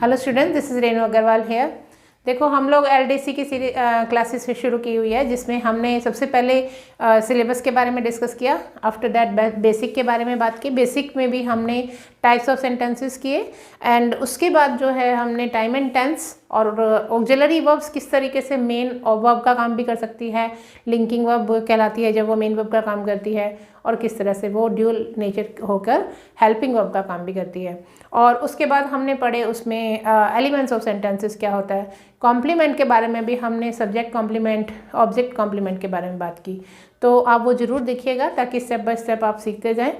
Hello student, this is Renu Agarwal here. देखो, हम लोग एलडीसी की क्लासेस शुरू की हुई है, जिसमें हमने सबसे पहले सिलेबस के बारे में डिस्कस किया। आफ्टर दैट बेसिक के बारे में बात की। बेसिक में भी हमने टाइप्स ऑफ सेंटेंसेस किए एंड उसके बाद जो है हमने टाइम एंड टेंस और ऑक्सिलरी वर्ब्स किस तरीके से मेन वर्ब का काम भी कर सकती है, लिंकिंग वर्ब कहलाती है जब वो मेन वर्ब का काम करती है, और किस तरह से वो ड्यूल नेचर होकर हेल्पिंग वर्ब का काम भी करती है। और उसके बाद हमने पढ़े उसमें एलिमेंट्स ऑफ सेंटेंसेस क्या होता है। कॉम्प्लीमेंट के बारे में भी हमने सब्जेक्ट कॉम्प्लीमेंट, ऑब्जेक्ट कॉम्प्लीमेंट के बारे में बात की, तो आप वो ज़रूर देखिएगा ताकि स्टेप बाय स्टेप आप सीखते जाएं।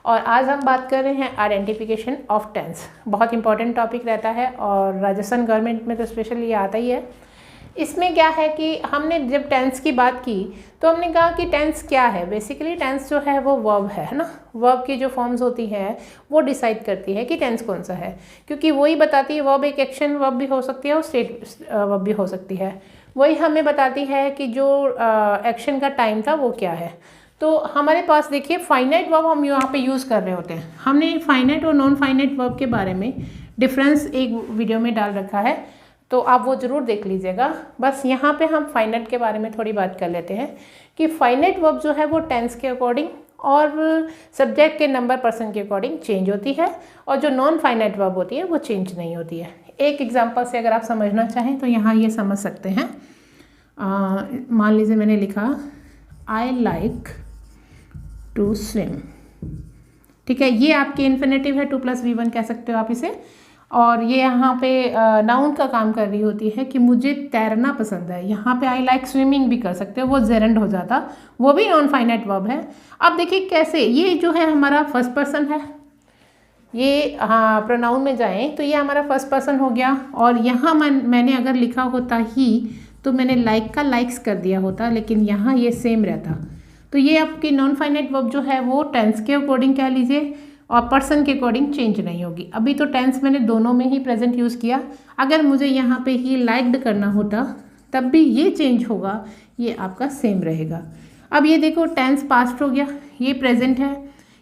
और आज हम बात कर रहे हैं आइडेंटिफिकेशन ऑफ टेंस। बहुत इंपॉर्टेंट टॉपिक रहता है और राजस्थान गवर्नमेंट में तो स्पेशली ये आता ही है। इसमें क्या है कि हमने जब टेंस की बात की तो हमने कहा कि टेंस क्या है। बेसिकली टेंस जो है वो वर्ब है ना। वर्ब की जो फॉर्म्स होती हैं वो डिसाइड करती है कि टेंस कौन सा है, क्योंकि वही बताती है। वर्ब एक एक्शन वर्ब भी हो सकती है और स्टेट वर्ब भी हो सकती है। वही हमें बताती है कि जो एक्शन का टाइम था वो क्या है। तो हमारे पास देखिए फाइनाइट वर्ब हम यहाँ पे यूज़ कर रहे होते हैं। हमने फाइनाइट और नॉन फाइनाइट वर्ब के बारे में डिफरेंस एक वीडियो में डाल रखा है, तो आप वो ज़रूर देख लीजिएगा। बस यहाँ पे हम फाइनाइट के बारे में थोड़ी बात कर लेते हैं कि फाइनाइट वर्ब जो है वो टेंस के अकॉर्डिंग और सब्जेक्ट के नंबर पर्सन के अकॉर्डिंग चेंज होती है, और जो नॉन फाइनाइट वर्ब होती है वो चेंज नहीं होती है। एक एग्जांपल से अगर आप समझना चाहें तो यहाँ ये समझ सकते हैं। मान लीजिए मैंने लिखा आई लाइक टू स्विम, ठीक है। ये आपके इन्फिनेटिव है, 2 + V1 कह सकते हो आप इसे। और ये यहाँ पे नाउन का काम कर रही होती है कि मुझे तैरना पसंद है। यहाँ पे आई लाइक स्विमिंग भी कर सकते हो, वो जेरेंड हो जाता, वो भी नॉन फाइनाइट वर्ब है। अब देखिए कैसे, ये जो है हमारा फर्स्ट पर्सन है। ये हाँ प्रोनाउन में जाएं तो ये हमारा फर्स्ट पर्सन हो गया, और यहाँ मैंने अगर लिखा होता ही तो मैंने लाइक का लाइक्स कर दिया होता, लेकिन यहाँ ये सेम रहता। तो ये आपकी नॉन फाइनाइट वर्ब जो है वो टेंस के अकॉर्डिंग कह लीजिए और पर्सन के अकॉर्डिंग चेंज नहीं होगी। अभी तो टेंस मैंने दोनों में ही प्रेजेंट यूज़ किया। अगर मुझे यहाँ पे ही लाइक्ड करना होता तब भी ये चेंज होगा, ये आपका सेम रहेगा। अब ये देखो टेंस पास्ट हो गया, ये प्रेजेंट है,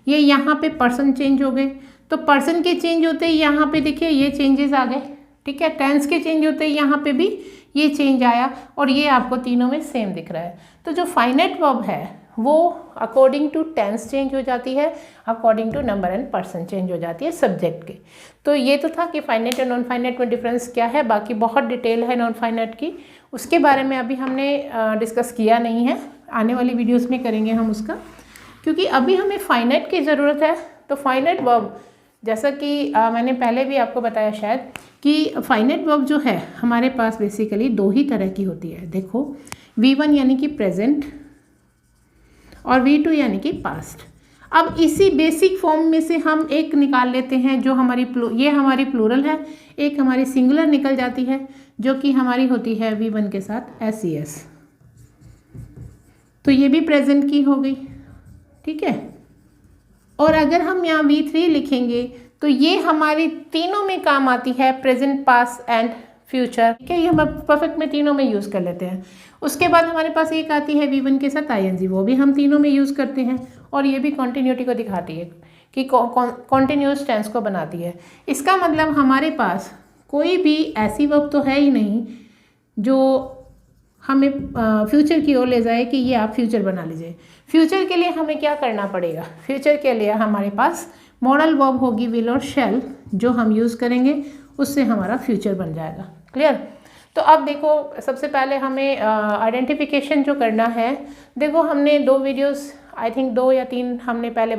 ये यहाँ पे पर्सन चेंज हो गए। तो पर्सन के चेंज होते ही यहाँ पे देखिए ये चेंजेस आ गए, ठीक है। टेंस के चेंज होते ही यहाँ पे भी ये चेंज आया, और ये आपको तीनों में सेम दिख रहा है। तो जो फाइनाइट वर्ब है वो अकॉर्डिंग टू टेंस चेंज हो जाती है, according to number and person change हो जाती है सब्जेक्ट के। तो ये तो था कि फाइनाइट और नॉन फाइनाइट में डिफरेंस क्या है। बाकी बहुत डिटेल है नॉन फाइनाइट की, उसके बारे में अभी हमने डिस्कस किया नहीं है। आने वाली वीडियोस में करेंगे हम उसका, क्योंकि अभी हमें फाइनाइट की ज़रूरत है। तो फाइनाइट वर्ब जैसा कि मैंने पहले भी आपको बताया शायद कि फाइनाइट वर्ब जो है हमारे पास बेसिकली 2 ही तरह की होती है। देखो, V1 यानी कि प्रेजेंट और V2 यानी कि पास्ट। अब इसी बेसिक फॉर्म में से हम एक निकाल लेते हैं जो हमारी ये हमारी प्लूरल है, एक हमारी सिंगुलर निकल जाती है जो कि हमारी होती है V1 के साथ SES। तो ये भी प्रेजेंट की हो गई, ठीक है। और अगर हम यहाँ V3 लिखेंगे तो ये हमारी तीनों में काम आती है, प्रेजेंट, पास्ट एंड फ्यूचर, ठीक है। ये हम परफेक्ट में तीनों में यूज़ कर लेते हैं। उसके बाद हमारे पास एक आती है V1 के साथ ING, वो भी हम तीनों में यूज़ करते हैं, और ये भी कॉन्टिन्यूटी को दिखाती है कि कॉन्टिन्यूस टेंस को बनाती है। इसका मतलब हमारे पास कोई भी ऐसी वर्ब तो है ही नहीं जो हमें फ्यूचर की ओर ले जाए कि ये आप फ्यूचर बना लीजिए। फ्यूचर के लिए हमें क्या करना पड़ेगा? फ्यूचर के लिए हमारे पास मॉडल वर्ब होगी विल और शैल, जो हम यूज़ करेंगे, उससे हमारा फ्यूचर बन जाएगा। क्लियर? तो अब देखो, सबसे पहले हमें आइडेंटिफिकेशन जो करना है, देखो हमने 2 वीडियोस, आई थिंक 2 या 3 हमने पहले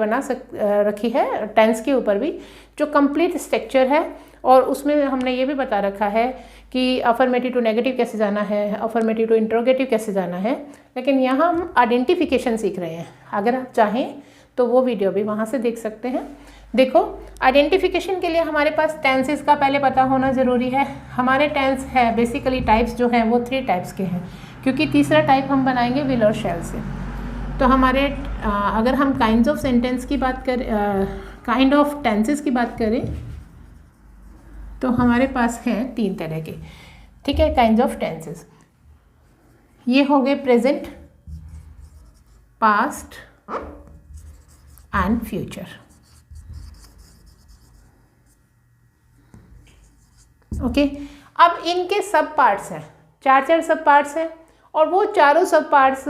रखी है टेंस के ऊपर भी, जो कंप्लीट स्ट्रक्चर है, और उसमें हमने ये भी बता रखा है कि अफर्मेटिव टू नेगेटिव कैसे जाना है, अफर्मेटिव टू इंट्रोगेटिव कैसे जाना है। लेकिन यहाँ हम आइडेंटिफिकेशन सीख रहे हैं। अगर आप चाहें तो वो वीडियो भी वहाँ से देख सकते हैं। देखो, आइडेंटिफिकेशन के लिए हमारे पास टेंसेस का पहले पता होना ज़रूरी है। हमारे टेंस है बेसिकली टाइप्स जो हैं वो 3 टाइप्स के हैं, क्योंकि तीसरा टाइप हम बनाएंगे विल और शैल से। तो हमारे अगर हम काइंड ऑफ सेंटेंस की बात करें, काइंड ऑफ टेंसेस की बात करें, तो हमारे पास हैं 3 तरह के, ठीक है, काइंड ऑफ टेंसेस। ये हो गए present, past and future. Okay. अब इनके सब पार्ट्स हैं, 4 सब पार्ट्स हैं और वो चारों सब पार्ट्स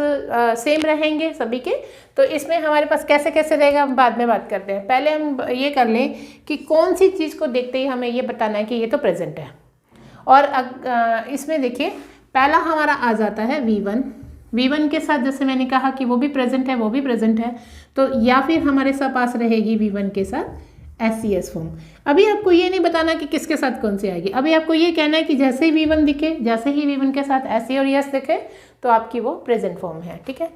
सेम रहेंगे सभी के। तो इसमें हमारे पास कैसे कैसे रहेगा हम बाद में बात करते हैं। पहले हम ये कर लें कि कौन सी चीज़ को देखते ही हमें ये बताना है कि ये तो प्रेजेंट है। और इसमें देखिए पहला हमारा आ जाता है V1 के साथ, जैसे मैंने कहा कि वो भी प्रेजेंट है, वो भी प्रेजेंट है, तो या फिर हमारे पास रहेगी V1 के साथ SES फॉर्म। अभी आपको ये नहीं बताना कि किसके साथ कौन सी आएगी, अभी आपको ये कहना है कि जैसे ही V1 दिखे, जैसे ही V1 के साथ SE और S दिखे तो आपकी वो प्रेजेंट फॉर्म है, ठीक है।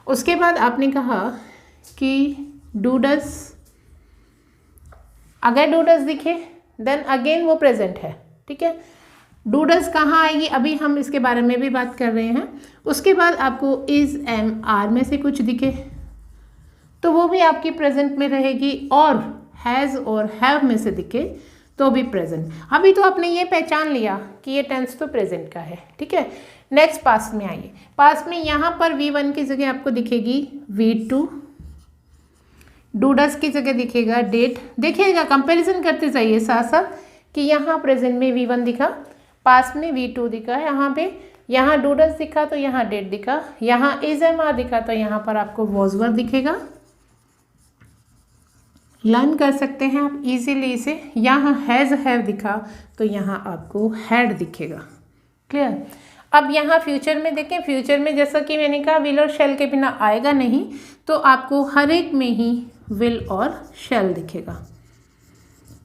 उसके बाद आपने कहा कि डूडस, अगर डूडस दिखे देन अगेन वो प्रेजेंट है, ठीक है। डूडस कहाँ आएगी अभी हम इसके बारे में भी बात कर रहे हैं। उसके बाद आपको इज एम आर में से कुछ दिखे तो वो भी आपकी प्रेजेंट में रहेगी, और हैज़ और हैव में से दिखे तो भी प्रेजेंट। अभी तो आपने ये पहचान लिया कि ये टेंस तो प्रेजेंट का है, ठीक है। नेक्स्ट पास्ट में आइए। पास्ट में यहाँ पर V1 की जगह आपको दिखेगी V2, डूडस की जगह दिखेगा डेट। देखिएगा कंपैरिजन करते जाइए साथ साथ कि यहाँ प्रेजेंट में V1 दिखा, पास्ट में V2 दिखा, यहाँ पे यहाँ डूडस दिखा तो यहाँ डेट दिखा, यहाँ इज एम आर दिखा तो यहाँ पर आपको वॉज वर दिखेगा। लर्न कर सकते हैं आप इजीली इसे। यहाँ हैज़ हैव दिखा तो यहाँ आपको हैड दिखेगा। क्लियर। अब यहाँ फ्यूचर में देखें, फ्यूचर में जैसा कि मैंने कहा विल और शैल के बिना आएगा नहीं, तो आपको हर एक में ही विल और शैल दिखेगा,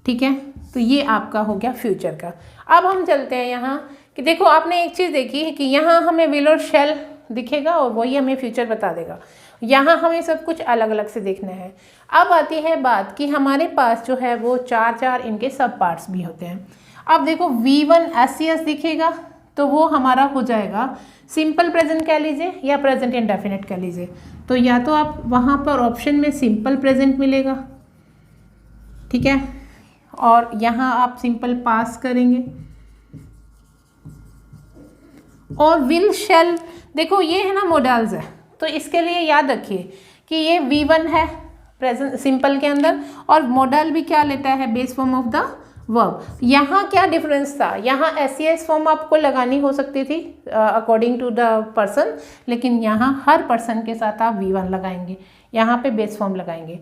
ठीक है। तो ये आपका हो गया फ्यूचर का। अब हम चलते हैं यहाँ कि देखो आपने एक चीज़ देखी है कि यहाँ हमें विल और शैल दिखेगा और वही हमें फ्यूचर बता देगा। यहाँ हमें सब कुछ अलग अलग से देखना है। अब आती है बात कि हमारे पास जो है वो 4 इनके सब पार्ट्स भी होते हैं। अब देखो V1 SES दिखेगा तो वो हमारा हो जाएगा सिंपल प्रेजेंट कह लीजिए या प्रेजेंट इंडेफिनिट कह लीजिए। तो या तो आप वहाँ पर ऑप्शन में सिंपल प्रेजेंट मिलेगा, ठीक है, और यहाँ आप सिंपल पास करेंगे। और विल शैल देखो ये है ना मोडाल्स है, तो इसके लिए याद रखिए कि ये V1 है प्रेजेंट सिंपल के अंदर, और मोडल भी क्या लेता है base form of the verb. यहाँ क्या डिफरेंस था, यहाँ SES फॉर्म आपको लगानी हो सकती थी अकॉर्डिंग टू द पर्सन, लेकिन यहाँ हर पर्सन के साथ आप V1 लगाएंगे, यहाँ पे बेस फॉर्म लगाएंगे।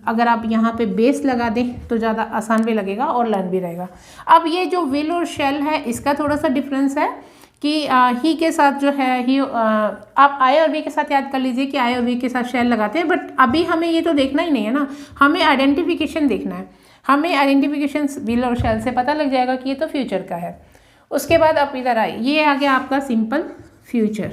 अगर आप यहाँ पे बेस लगा दें तो ज़्यादा आसान भी लगेगा और लर्न भी रहेगा। अब ये जो विल और शैल है इसका थोड़ा सा डिफरेंस है कि ही के साथ जो है ही आप आई और वी के साथ याद कर लीजिए कि आई और वी के साथ शैल लगाते हैं, बट अभी हमें ये तो देखना ही नहीं है ना, हमें आइडेंटिफिकेशन देखना है। हमें आइडेंटिफिकेशन विल और शैल से पता लग जाएगा कि ये तो फ्यूचर का है। उसके बाद आप इधर आए, ये आ गया आपका सिंपल फ्यूचर।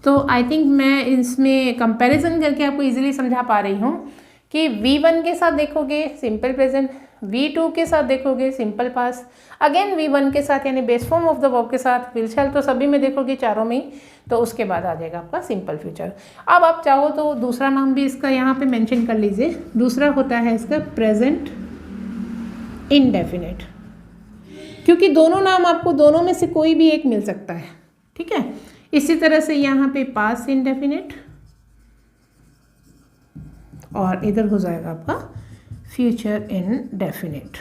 तो आई थिंक मैं इसमें कंपैरिजन करके आपको इजीली समझा पा रही हूँ कि V1 के साथ देखोगे सिंपल प्रेजेंट, V2 के साथ देखोगे सिंपल पास्ट, अगेन V1 के साथ यानी base form of the verb के साथ विल शैल, तो सभी में देखोगे चारों में, तो उसके बाद आ जाएगा आपका सिंपल फ्यूचर। अब आप चाहो तो दूसरा नाम भी इसका यहाँ पे मेंशन कर लीजिए, दूसरा होता है इसका प्रेजेंट इंडेफिनिट, क्योंकि दोनों नाम आपको दोनों में से कोई भी एक मिल सकता है, ठीक है। इसी तरह से यहाँ पे पास्ट इंडेफिनिट और इधर हो जाएगा आपका फ्यूचर इंडेफिनिट,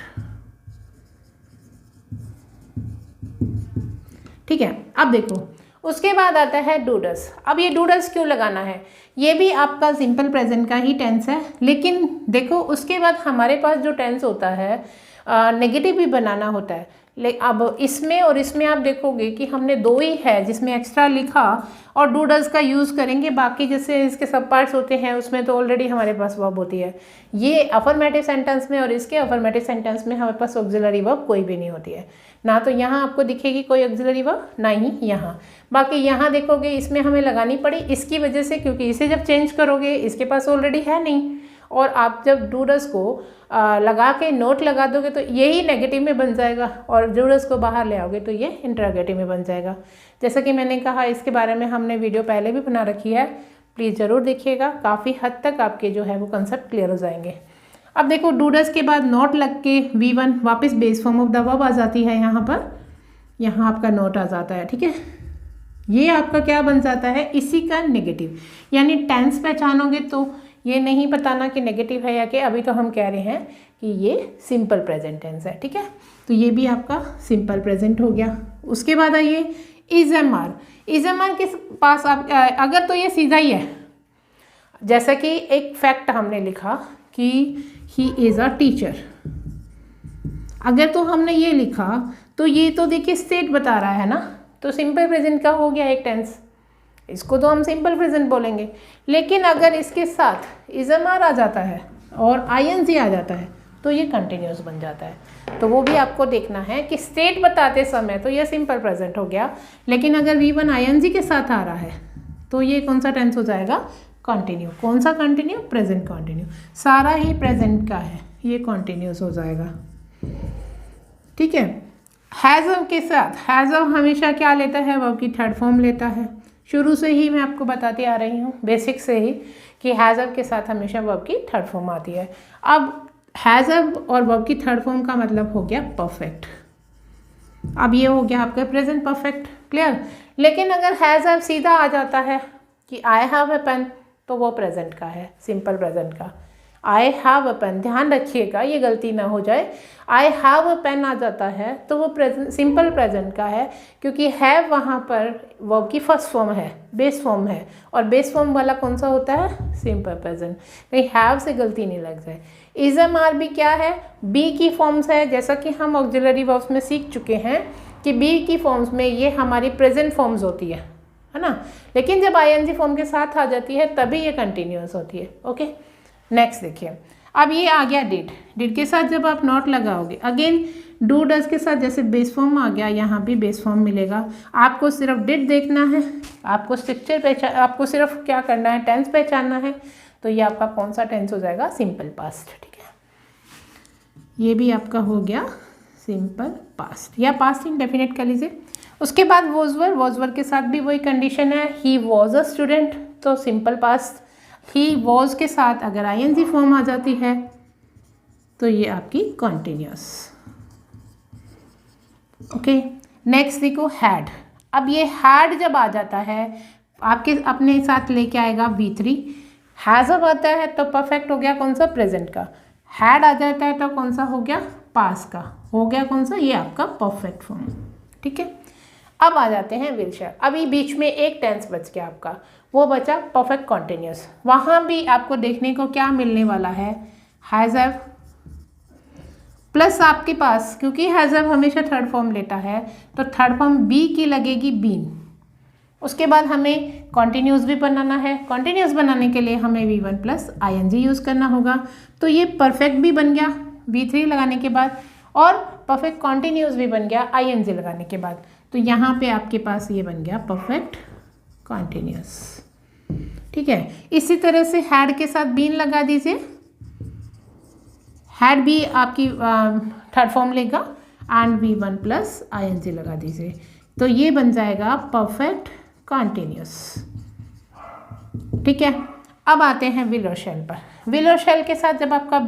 ठीक है। अब देखो उसके बाद आता है डूडस। अब ये डूडस क्यों लगाना है, ये भी आपका सिंपल प्रेजेंट का ही टेंस है, लेकिन देखो उसके बाद हमारे पास जो टेंस होता है नेगेटिव भी बनाना होता है। अब इसमें और इसमें आप देखोगे कि हमने दो ही है जिसमें एक्स्ट्रा लिखा और डूडस का यूज़ करेंगे, बाकी जैसे इसके सब पार्ट्स होते हैं उसमें तो ऑलरेडी हमारे पास वर्ब होती है। ये अफर्मेटिव सेंटेंस में और इसके अफर्मेटिव सेंटेंस में हमारे पास ऑक्सिलरी वर्ब कोई भी नहीं होती है, ना तो यहाँ आपको दिखेगी कोई ऑक्सिलरी वर्ब, ना ही यहाँ। बाकी यहाँ देखोगे इसमें हमें लगानी पड़ी इसकी वजह से, क्योंकि इसे जब चेंज करोगे इसके पास ऑलरेडी है नहीं, और आप जब डूडस को लगा के नोट लगा दोगे तो यही नेगेटिव में बन जाएगा, और डूडस को बाहर ले आओगे तो ये इंटरोगेटिव में बन जाएगा। जैसा कि मैंने कहा इसके बारे में हमने वीडियो पहले भी बना रखी है, प्लीज़ ज़रूर देखिएगा, काफ़ी हद तक आपके जो है वो कंसेप्ट क्लियर हो जाएंगे। अब देखो डूडस के बाद नोट लग के V1 वापस base form of the verb आ जाती है, यहाँ पर यहाँ आपका नोट आ जाता है, ठीक है। ये आपका क्या बन जाता है, इसी का नेगेटिव, यानी टेंस पहचानोगे तो ये नहीं बताना कि नेगेटिव है या कि, अभी तो हम कह रहे हैं कि ये सिंपल प्रेजेंट टेंस है, ठीक है। तो ये भी आपका सिंपल प्रेजेंट हो गया। उसके बाद आइए is am are. Is am are के पास आप अगर तो ये सीधा ही है, जैसा कि एक फैक्ट हमने लिखा कि ही इज़ अ टीचर, अगर तो हमने ये लिखा तो ये तो देखिए स्टेट बता रहा है ना, तो सिंपल प्रेजेंट का हो गया एक टेंस, इसको तो हम सिंपल प्रेजेंट बोलेंगे। लेकिन अगर इसके साथ इज एम आर आ जाता है और आईएनजी आ जाता है तो ये कंटिन्यूस बन जाता है। तो वो भी आपको देखना है कि स्टेट बताते समय तो ये सिंपल प्रेजेंट हो गया, लेकिन अगर V1 आईएनजी के साथ आ रहा है तो ये कौन सा टेंस हो जाएगा? कंटिन्यू। कौन सा कंटिन्यू? Present continue. सारा ही प्रेजेंट का है, ये कंटिन्यूस हो जाएगा, ठीक है। हैज़ ऑफ के साथ, हैज़ ऑफ हमेशा क्या लेता है? वर्ब की थर्ड फॉर्म लेता है। शुरू से ही मैं आपको बताती आ रही हूँ, बेसिक से ही, कि हैज़ ऑफ के साथ हमेशा वर्ब की थर्ड फॉर्म आती है। अब हैज़ ऑफ और वर्ब की थर्ड फॉर्म का मतलब हो गया परफेक्ट। अब ये हो गया आपका प्रेजेंट परफेक्ट, क्लियर। लेकिन अगर हैज़ ऑफ सीधा आ जाता है कि आई हैव ए पेन, तो वो प्रेजेंट का है, सिंपल प्रेजेंट का। आई हैव अ पेन, ध्यान रखिएगा ये गलती ना हो जाए। आई हैव अ पेन आ जाता है तो वो प्रेजेंट, सिंपल प्रेजेंट का है, क्योंकि हैव वहाँ पर वर्ब की फर्स्ट फॉर्म है, बेस फॉर्म है, और बेस फॉर्म वाला कौन सा होता है? Simple present. कहीं हैव से गलती नहीं लग जाए। इज एम आर भी क्या है? बी की फॉर्म्स है, जैसा कि हम ऑक्सिलरी वर्ब्स में सीख चुके हैं कि बी की फॉर्म्स में ये हमारी प्रेजेंट फॉर्म्स होती है ना। लेकिन जब आईएनजी फॉर्म के साथ आ जाती है तभी ये कंटिन्यूअस होती है। ओके, नेक्स्ट देखिए, अब ये आ गया डिड। डिड के साथ जब आप नॉट लगाओगे, अगेन डू डज के साथ जैसे बेस फॉर्म आ गया, यहाँ भी बेस फॉर्म मिलेगा। आपको सिर्फ डिड देखना है, आपको स्ट्रक्चर पहचान, आपको सिर्फ क्या करना है? टेंस पहचानना है। तो ये आपका कौन सा टेंस हो जाएगा? सिंपल पास्ट, ठीक है। ये भी आपका हो गया सिंपल पास्ट या पास्ट इंडेफिनिट कह लीजिए। उसके बाद वॉज के साथ भी वही कंडीशन है, ही वॉज अ स्टूडेंट, तो सिंपल पास्ट। ही वॉज के साथ अगर आईएनजी फॉर्म आ जाती है तो ये आपकी कॉन्टिन्यूस। ओके, नेक्स्ट देखो हैड। अब ये हैड जब आ जाता है आपके अपने साथ लेके आएगा V3। हैज़ अब आता है तो परफेक्ट हो गया कौन सा? प्रेजेंट का। हैड आ जाता है तो कौन सा हो गया? पास्ट का। हो गया कौन सा? ये आपका परफेक्ट फॉर्म, ठीक है। अब आ जाते हैं विल शेयर। अभी बीच में एक टेंस बच गया आपका, वो बचा परफेक्ट कॉन्टिन्यूस। वहाँ भी आपको देखने को क्या मिलने वाला है? हैज़ हैव प्लस आपके पास, क्योंकि हैज़ हैव हमेशा थर्ड फॉर्म लेता है तो थर्ड फॉर्म बी की लगेगी बीन। उसके बाद हमें कॉन्टिन्यूस भी बनाना है। कॉन्टिन्यूस बनाने के लिए हमें V1 प्लस आईएनजी यूज़ करना होगा। तो ये परफेक्ट भी बन गया V3 लगाने के बाद, और परफेक्ट कॉन्टिन्यूस भी बन गया आईएनजी लगाने के बाद। तो यहाँ पे आपके पास ये बन गया परफेक्ट कॉन्टिन्यूस, ठीक है। इसी तरह से हैड के साथ बीन लगा दीजिए। हैड भी आपकी थर्ड फॉर्म लेगा एंड V1 प्लस आईएनजी लगा दीजिए, तो ये बन जाएगा परफेक्ट कॉन्टिन्यूस, ठीक है। अब आते हैं विल और शैल पर। विल और शैल के साथ जब आपका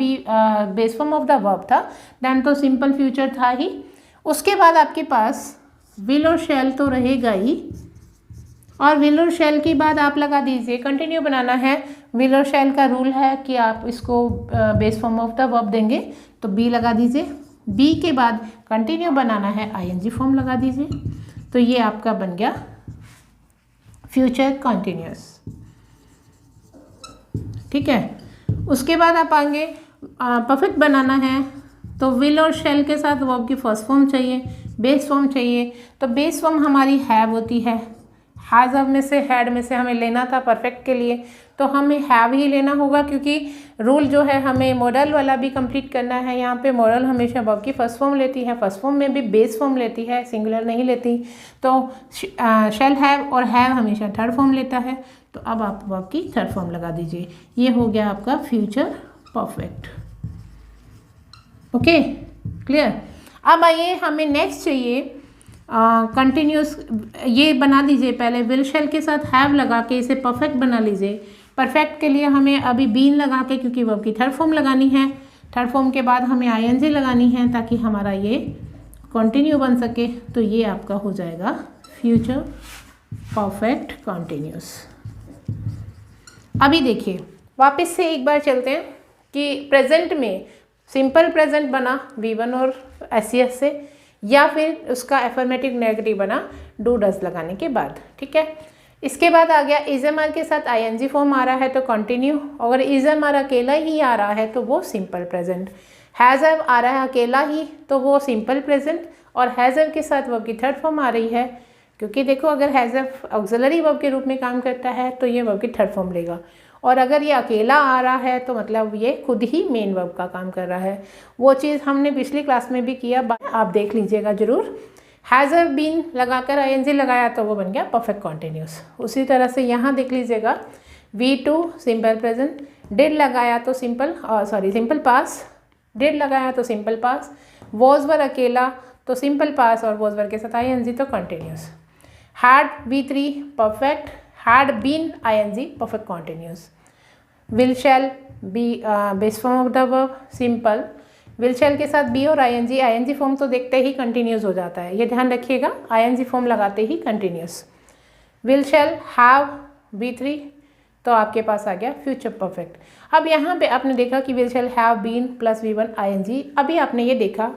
base form of the verb था देन तो सिंपल फ्यूचर था ही। उसके बाद आपके पास विल और शैल तो रहेगा ही, और विल और शैल की बाद आप लगा दीजिए कंटिन्यू बनाना है। विल और शैल का रूल है कि आप इसको base form of the verb देंगे तो बी लगा दीजिए। बी के बाद कंटिन्यू बनाना है, आईएनजी फॉर्म लगा दीजिए। तो ये आपका बन गया फ्यूचर कंटिन्यूअस, ठीक है। उसके बाद आप आगे परफेक्ट बनाना है तो विल और शैल के साथ वर्ब की फर्स्ट फॉर्म चाहिए, बेस फॉर्म चाहिए। तो बेस फॉर्म हमारी हैव होती है। हैज़ अब में से, हैड में से हमें लेना था परफेक्ट के लिए, तो हमें हैव ही लेना होगा, क्योंकि रूल जो है हमें मॉडल वाला भी कंप्लीट करना है। यहाँ पे मॉडल हमेशा वर्ब की फर्स्ट फॉर्म लेती है, फर्स्ट फॉर्म में भी बेस फॉर्म लेती है, सिंगुलर नहीं लेती। तो शैल हैव और हैव हमेशा थर्ड फॉर्म लेता है। तो अब आप वर्ब की थर्ड फॉर्म लगा दीजिए। ये हो गया आपका फ्यूचर परफेक्ट। Okay, clear. अब आइए, हमें नेक्स्ट चाहिए कंटिन्यूस। ये बना दीजिए पहले, विल शैल के साथ हैव लगा के इसे परफेक्ट बना लीजिए। परफेक्ट के लिए हमें अभी बीन लगा के, क्योंकि वर्ब की थर्ड फॉर्म लगानी है, थर्ड फॉर्म के बाद हमें आईएनजी लगानी है ताकि हमारा ये कंटिन्यू बन सके। तो ये आपका हो जाएगा फ्यूचर परफेक्ट कंटिन्यूस। अभी देखिए, वापस से एक बार चलते हैं कि प्रेजेंट में सिंपल प्रेजेंट बना V1 और SES से, या फिर उसका एफर्मेटिव नेगेटिव बना डू डज लगाने के बाद। ठीक है, इसके बाद आ गया इज एम आर के साथ ING फॉर्म आ रहा है तो कंटिन्यू, अगर इज एम आर अकेला ही आ रहा है तो वो सिंपल प्रेजेंट, हैज़ हैव आ रहा है अकेला ही तो वो सिंपल प्रेजेंट, और हैज़ हैव के साथ वर्ब की थर्ड फॉर्म आ रही है, क्योंकि देखो अगर हैज़ हैव ऑक्सिलरी वर्ब के रूप में काम करता है तो ये वर्ब की थर्ड फॉर्म लेगा, और अगर ये अकेला आ रहा है तो मतलब ये खुद ही मेन वर्ब का काम कर रहा है। वो चीज़ हमने पिछली क्लास में भी किया, आप देख लीजिएगा ज़रूर। हैज़ हैव बीन लगाकर ING लगाया तो वो बन गया परफेक्ट कॉन्टिन्यूस। उसी तरह से यहाँ देख लीजिएगा, V2 सिंपल प्रेजेंट, डिड लगाया तो सिंपल पास, डिड लगाया तो सिंपल पास, वॉज वर अकेला तो सिंपल पास और वॉज वर के साथ ING तो continuous. Had V3 perfect, had been ING perfect continuous. Will shall be base form of the verb simple, will shall के साथ बी और ING फॉर्म तो देखते ही कंटिन्यूस हो जाता है, ये ध्यान रखिएगा, ING फॉर्म लगाते ही continuous. Will shall have V3 तो आपके पास आ गया फ्यूचर परफेक्ट। अब यहाँ पे आपने देखा कि will shall have been plus V1 ING। अभी आपने ये देखा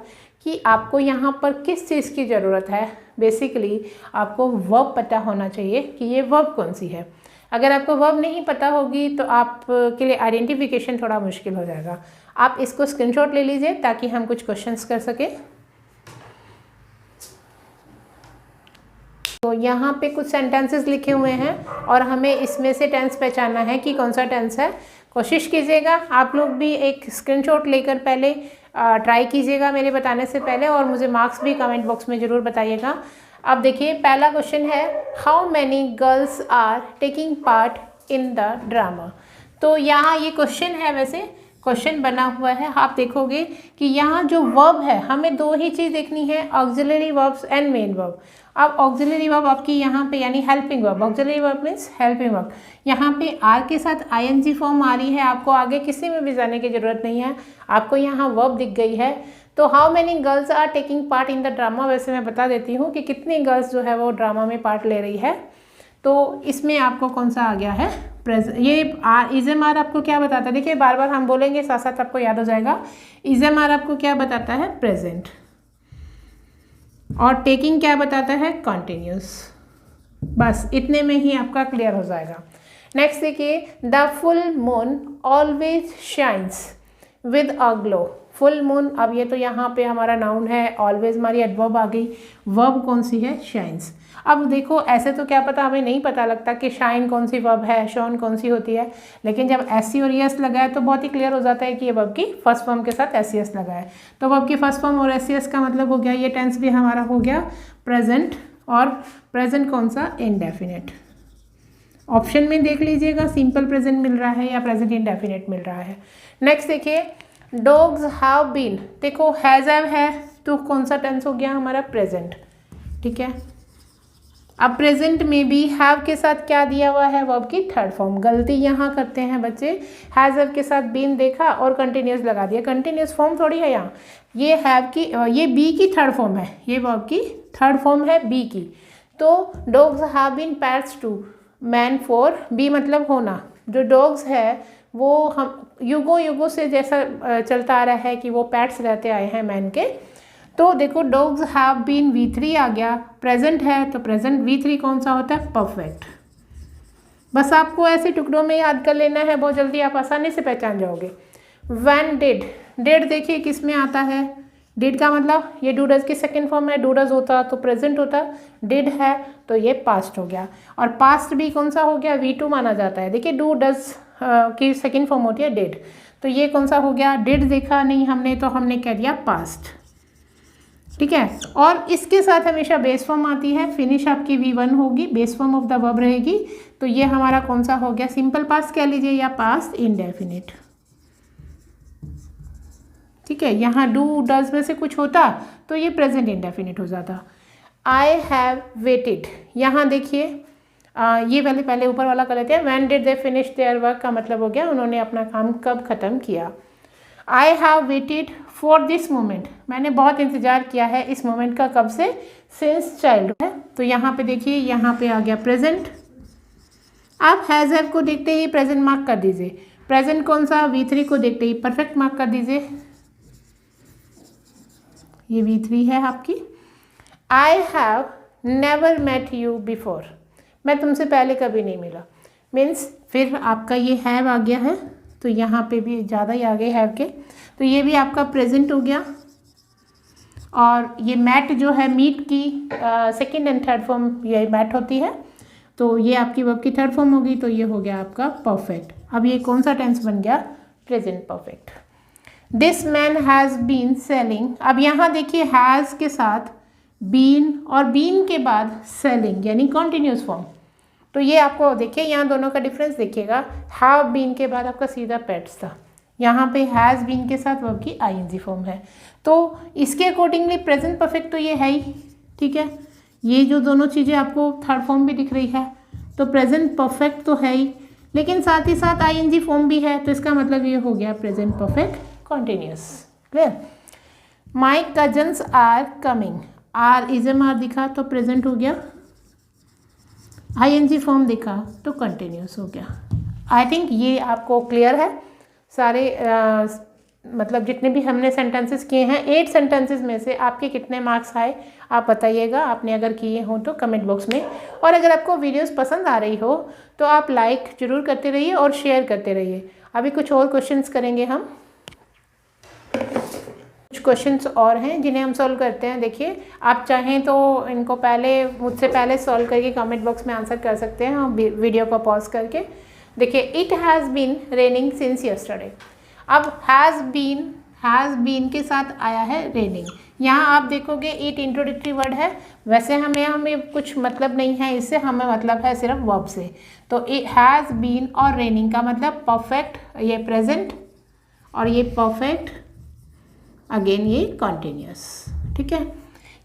कि आपको यहाँ पर किस चीज़ की ज़रूरत है, बेसिकली आपको वर्ब पता होना चाहिए कि ये वर्ब कौन सी है। अगर आपको वर्ब नहीं पता होगी तो आप के लिए आइडेंटिफिकेशन थोड़ा मुश्किल हो जाएगा। आप इसको स्क्रीनशॉट ले लीजिए ताकि हम कुछ क्वेश्चंस कर सकें। तो यहाँ पे कुछ सेंटेंसेस लिखे हुए हैं और हमें इसमें से टेंस पहचानना है कि कौन सा टेंस है। कोशिश कीजिएगा आप लोग भी एक स्क्रीनशॉट लेकर पहले ट्राई कीजिएगा मेरे बताने से पहले, और मुझे मार्क्स भी कमेंट बॉक्स में ज़रूर बताइएगा। अब देखिए पहला क्वेश्चन है, how many girls are taking part in the drama. तो यहाँ ये क्वेश्चन है, वैसे क्वेश्चन बना हुआ है। आप देखोगे कि यहाँ जो वर्ब है हमें दो ही चीज़ देखनी है, auxiliary verbs and main verb. अब ऑक्सिलरी वर्ब आपकी यहाँ पे यानी helping verb, auxiliary verb means helping verb, यहाँ पे आर के साथ ING फॉर्म आ रही है। आपको आगे किसी में भी जाने की ज़रूरत नहीं है, आपको यहाँ वर्ब दिख गई है। तो how many girls are taking part in the drama, वैसे मैं बता देती हूँ कि कितनी गर्ल्स जो है वो ड्रामा में पार्ट ले रही है। तो इसमें आपको कौन सा आ गया है, प्रेजेंट। ये इज एम आर आपको क्या बताता है, देखिए बार बार हम बोलेंगे साथ साथ आपको याद हो जाएगा। इज एम आर आपको क्या बताता है, प्रेजेंट, और टेकिंग क्या बताता है, कॉन्टिन्यूस। बस इतने में ही आपका क्लियर हो जाएगा। नेक्स्ट देखिए, the full moon always shines with a glow. Full moon, अब ये तो यहाँ पे हमारा नाउन है, ऑलवेज हमारी एडवर्ब आ गई, वर्ब कौन सी है, शाइन्स। अब देखो ऐसे तो क्या पता, हमें नहीं पता लगता कि शाइन कौन सी वर्ब है, शॉन कौन सी होती है, लेकिन जब SC और ES लगा है तो बहुत ही क्लियर हो जाता है कि ये वर्ब की फर्स्ट फॉर्म के साथ SES लगा है। तो वर्ब की फर्स्ट फॉर्म और SES का मतलब हो गया, ये टेंस भी हमारा हो गया प्रेजेंट, और प्रेजेंट कौन सा, इंडेफिनिट। ऑप्शन में देख लीजिएगा सिंपल प्रेजेंट मिल रहा है या प्रेजेंट इंडेफिनिट मिल रहा है। नेक्स्ट देखिए, डॉग्स हैव बीन, देखो हैज़ हैव है तो कौन सा टेंस हो गया हमारा, प्रेजेंट। ठीक है, अब प्रेजेंट में भी हैव के साथ क्या दिया हुआ है, वर्ब की थर्ड फॉर्म। गलती यहाँ करते हैं बच्चे, हैज़ हैव के साथ बीन देखा और कंटिन्यूस लगा दिया, कंटिन्यूस फॉर्म थोड़ी है यहाँ, ये हैव की, ये बी की थर्ड फॉर्म है, ये वर्ब की थर्ड फॉर्म है बी की। तो dogs have been pets to man for, be मतलब होना, जो डॉग्स है वो हम युगों युगों से जैसा चलता आ रहा है कि वो पेट्स रहते आए हैं मैन के। तो देखो डॉग्स हैव बीन V3 आ गया, प्रेजेंट है तो प्रेजेंट V3 कौन सा होता है, परफेक्ट। बस आपको ऐसे टुकड़ों में याद कर लेना है, बहुत जल्दी आप आसानी से पहचान जाओगे। व्हेन डिड, डिड देखिए किस में आता है, डिड का मतलब ये डू डज की सेकेंड फॉर्म है, डू डज होता तो प्रेजेंट होता, डिड है तो ये पास्ट हो गया, और पास्ट भी कौन सा हो गया, V2 माना जाता है। देखिए डू डज की सेकेंड फॉर्म होती है डिड, तो ये कौन सा हो गया, डिड देखा नहीं हमने तो हमने कह दिया पास्ट। ठीक है, और इसके साथ हमेशा बेस फॉर्म आती है, फिनिश आपकी V1 होगी, base form of the verb रहेगी, तो ये हमारा कौन सा हो गया, सिंपल पास्ट कह लीजिए या पास्ट इंडेफिनिट। ठीक है, यहाँ डू डज में से कुछ होता तो ये प्रेजेंट इंडेफिनिट हो जाता। आई हैव वेटेड, यहाँ देखिए ये वाले पहले ऊपर वाला कर लेते हैं, when did they finish their work का मतलब हो गया उन्होंने अपना काम कब ख़त्म किया। I have waited for this moment, मैंने बहुत इंतज़ार किया है इस मोमेंट का, कब से, सिंस चाइल्डहुड है, तो यहाँ पे देखिए यहाँ पे आ गया प्रेजेंट। आप हैज़ हैव को देखते ही प्रेजेंट मार्क कर दीजिए, प्रेजेंट कौन सा, V3 को देखते ही परफेक्ट मार्क कर दीजिए, ये V3 है आपकी। I have never met you before, मैं तुमसे पहले कभी नहीं मिला, मीन्स फिर आपका ये हैव आ गया है, तो यहाँ पे भी ज़्यादा ही आ गए हैव के, तो ये भी आपका प्रेजेंट हो गया। और ये मैट जो है, मीट की सेकंड एंड थर्ड फॉर्म ये मैट होती है, तो ये आपकी वर्ब की थर्ड फॉर्म होगी, तो ये हो गया आपका परफेक्ट। अब ये कौन सा टेंस बन गया, present perfect. This man has been selling, अब यहाँ देखिए हैज़ के साथ बीन और बीन के बाद सेलिंग यानी कॉन्टिन्यूस फॉर्म, तो ये आपको देखिए यहाँ दोनों का डिफरेंस देखिएगा। हैव बीन के बाद आपका सीधा पेट्स था, यहाँ पे हैज़ बीन के साथ वर्ब की आईएनजी फॉर्म है, तो इसके अकॉर्डिंगली प्रेजेंट परफेक्ट तो ये है ही, ठीक है। ये जो दोनों चीज़ें आपको थर्ड फॉर्म भी दिख रही है, तो प्रेजेंट परफेक्ट तो है ही, लेकिन साथ ही साथ आईएनजी फॉर्म भी है, तो इसका मतलब ये हो गया present perfect continuous. Clear. My cousins are coming, are is am are दिखा तो प्रेजेंट हो गया, आईएनजी फॉर्म दिखा तो कंटिन्यूस हो गया। आई थिंक ये आपको क्लियर है सारे मतलब जितने भी हमने सेंटेंसेस किए हैं, 8 सेंटेंसेस में से आपके कितने मार्क्स आए आप बताइएगा, आपने अगर किए हो तो कमेंट बॉक्स में। और अगर आपको वीडियोस पसंद आ रही हो तो आप लाइक ज़रूर करते रहिए और शेयर करते रहिए। अभी कुछ और क्वेश्चंस करेंगे हम, कुछ क्वेश्चंस और हैं जिन्हें हम सॉल्व करते हैं। देखिए आप चाहें तो इनको पहले मुझसे पहले सॉल्व करके कमेंट बॉक्स में आंसर कर सकते हैं, हम वीडियो को पॉज करके। देखिए it has been raining since yesterday, अब हैज़ बीन के साथ आया है रेनिंग, यहाँ आप देखोगे इट इंट्रोडक्टरी वर्ड है, वैसे हमें कुछ मतलब नहीं है इससे, हमें मतलब है सिर्फ वर्ब से, तो इट हैज़ बीन और रेनिंग का मतलब परफेक्ट, ये प्रेजेंट और ये परफेक्ट, अगेन ये कॉन्टिन्यूस, ठीक है।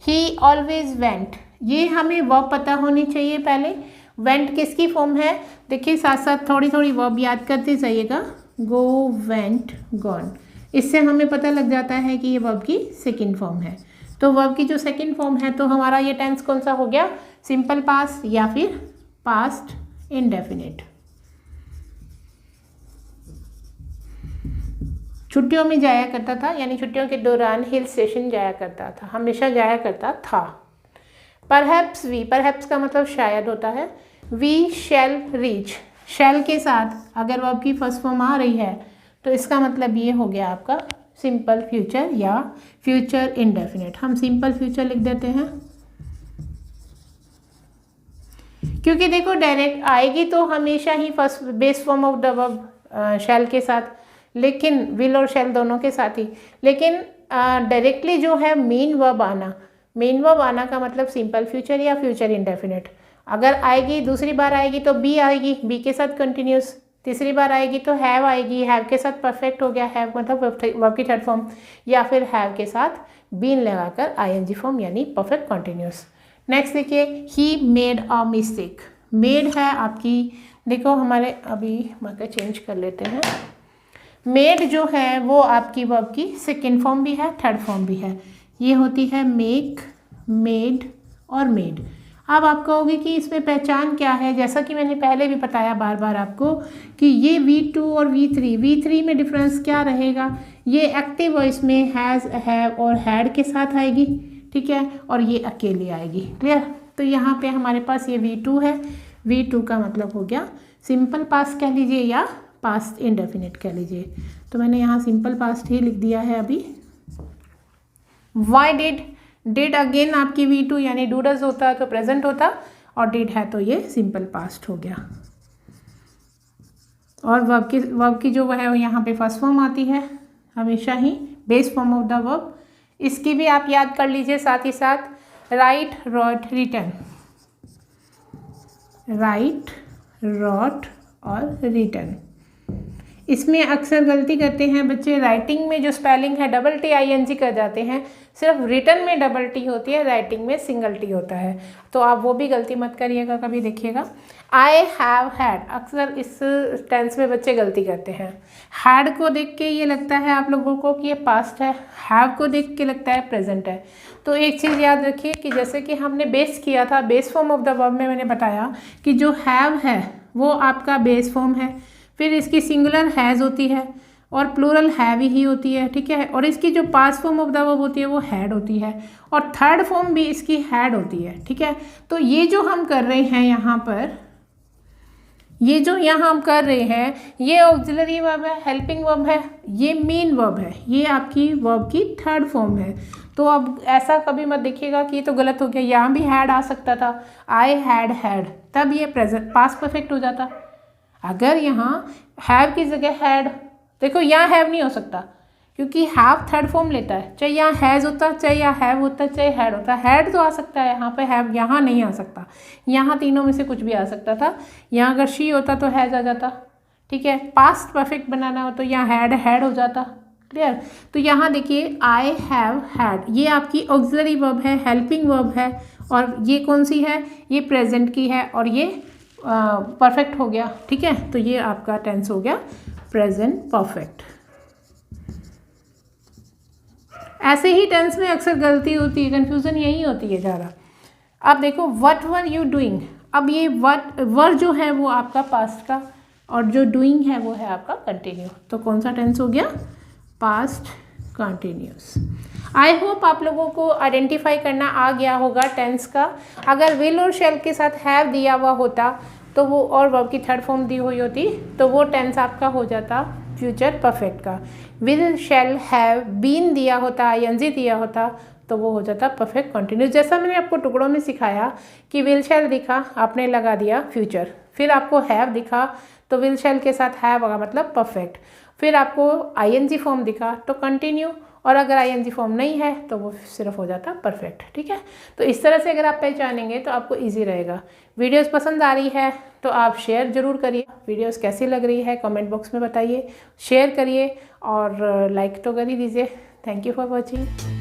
ही ऑलवेज वेंट, ये हमें वर्ब पता होनी चाहिए पहले। वेंट किसकी फॉर्म है, देखिए साथ साथ थोड़ी थोड़ी वर्ब याद करते जाइएगा, गो, वेंट, गॉन, इससे हमें पता लग जाता है कि ये वर्ब की सेकंड फॉर्म है। तो वर्ब की जो सेकंड फॉर्म है, तो हमारा ये टेंस कौन सा हो गया, सिंपल पास्ट या फिर पास्ट इंडेफिनिट। छुट्टियों में जाया करता था, यानी छुट्टियों के दौरान हिल स्टेशन जाया करता था, हमेशा जाया करता था। परहैप्स वी, परहैप्स का मतलब शायद होता है। वी शैल रीच, शैल के साथ अगर वर्ब की फर्स्ट फॉर्म आ रही है तो इसका मतलब ये हो गया आपका सिंपल फ्यूचर या फ्यूचर इंडेफिनिट। हम सिंपल फ्यूचर लिख देते हैं, क्योंकि देखो डायरेक्ट आएगी तो हमेशा ही first base form of the verb shall के साथ, लेकिन विल और शैल दोनों के साथ ही, लेकिन डायरेक्टली जो है मेन वर्ब आना का मतलब सिंपल फ्यूचर या फ्यूचर इंडेफिनिट। अगर आएगी दूसरी बार आएगी तो बी आएगी, बी के साथ कंटिन्यूस, तीसरी बार आएगी तो हैव आएगी, हैव के साथ परफेक्ट हो गया, हैव मतलब वर्ब की थर्ड फॉर्म, या फिर हैव के साथ बीन लगाकर आईएनजी फॉर्म यानी परफेक्ट कंटिन्यूस। नेक्स्ट देखिए, he made a mistake, made है आपकी, देखो हमारे अभी मार्कर चेंज कर लेते हैं, मेड जो है वो आपकी वर्ब की सेकेंड फॉर्म भी है, थर्ड फॉर्म भी है, ये होती है मेक, मेड और मेड। अब आप कहोगे कि इसमें पहचान क्या है, जैसा कि मैंने पहले भी बताया बार बार आपको कि ये V2 और V3 में डिफरेंस क्या रहेगा, ये एक्टिव वॉइस में हैज़, हैव और हैड के साथ आएगी, ठीक है, और ये अकेले आएगी। क्लियर। तो यहाँ पे हमारे पास ये V2 है, V2 का मतलब हो गया सिंपल पास्ट कह लीजिए या पास्ट इंडेफिनिट कह लीजिए, तो मैंने यहाँ सिंपल पास्ट ही लिख दिया है अभी। वाई डिड अगेन आपकी V2 यानी डू डज होता तो प्रेजेंट होता, और डिड है तो ये सिंपल पास्ट हो गया। और वर्ब की जो है यहाँ पे फर्स्ट फॉर्म आती है हमेशा ही, base form of the verb, इसकी भी आप याद कर लीजिए साथ ही साथ, write, wrote, written, write, wrote और रिटर्न। इसमें अक्सर गलती करते हैं बच्चे, राइटिंग में जो स्पेलिंग है डबल टी ING कर जाते हैं, सिर्फ रिटर्न में डबल टी होती है, राइटिंग में सिंगल टी होता है, तो आप वो भी गलती मत करिएगा कभी। देखिएगा आई हैव हैड, अक्सर इस टेंस में बच्चे गलती करते हैं, हैड को देख के ये लगता है आप लोगों को कि ये पास्ट है, हैव को देख के लगता है प्रेजेंट है। तो एक चीज़ याद रखिए कि जैसे कि हमने बेस किया था, base form of the verb में मैंने बताया कि जो हैव है वो आपका बेस फॉर्म है, फिर इसकी सिंगुलर हैज़ होती है और प्लूरल हैव ही होती है, ठीक है। और इसकी जो past form of the verb होती है वो हैड होती है और थर्ड फॉर्म भी इसकी हैड होती है, ठीक है। तो ये जो हम कर रहे हैं यहाँ पर, ये जो यहाँ हम कर रहे हैं, ये ऑक्सिलरी वर्ब है, हेल्पिंग वर्ब है, ये मेन वर्ब है, ये आपकी वर्ब की थर्ड फॉर्म है। तो अब ऐसा कभी मत देखिएगा कि ये तो गलत हो गया, यहाँ भी हैड आ सकता था, आई हैड, तब ये प्रेजेंट पास्ट परफेक्ट हो जाता। अगर यहाँ हैव की जगह हैड, देखो यहाँ हैव नहीं हो सकता क्योंकि हैव थर्ड फॉर्म लेता है, चाहे यहाँ हैज़ होता, चाहे यहाँ हैव होता, चाहे हैड होता। हैड तो आ सकता है यहाँ पे, हैव यहाँ नहीं आ सकता, यहाँ तीनों में से कुछ भी आ सकता था। यहाँ अगर शी होता तो हैज़ आ जाता, ठीक है। पास्ट परफेक्ट बनाना हो तो यहाँ हैड हो जाता, क्लियर। तो यहाँ देखिए आई हैव हैड, ये आपकी ऑक्सिलरी वर्ब है, हेल्पिंग वर्ब है, और ये कौन सी है, ये प्रेजेंट की है, और ये परफेक्ट हो गया, ठीक है। तो ये आपका टेंस हो गया प्रेजेंट परफेक्ट। ऐसे ही टेंस में अक्सर गलती होती है, कन्फ्यूज़न यही होती है ज़्यादा। अब देखो व्हाट वर यू डूइंग, अब ये वर जो है वो आपका पास्ट का और जो डूइंग है वो है आपका कंटिन्यू। तो कौन सा टेंस हो गया, पास्ट कंटिन्यूस। आई होप आप लोगों को आइडेंटिफाई करना आ गया होगा टेंस का। अगर विल और शैल के साथ हैव दिया हुआ होता तो वो, और वर्ब की थर्ड फॉर्म दी हुई होती, तो वो टेंस आपका हो जाता फ्यूचर परफेक्ट का। विल शैल हैव बीन दिया होता, आईएनजी दिया होता, तो वो हो जाता परफेक्ट कंटिन्यूस। जैसा मैंने आपको टुकड़ों में सिखाया कि विल शैल दिखा, आपने लगा दिया फ्यूचर, फिर आपको हैव दिखा तो विल शैल के साथ हैव होगा मतलब परफेक्ट, फिर आपको आईएनजी फॉर्म दिखा तो कंटिन्यू, और अगर आईएनजी फॉर्म नहीं है तो वो सिर्फ हो जाता परफेक्ट, ठीक है। तो इस तरह से अगर आप पहचानेंगे तो आपको इजी रहेगा। वीडियोस पसंद आ रही है तो आप शेयर ज़रूर करिए, वीडियोस कैसी लग रही है कमेंट बॉक्स में बताइए, शेयर करिए और लाइक तो कर ही दीजिए। Thank you for watching.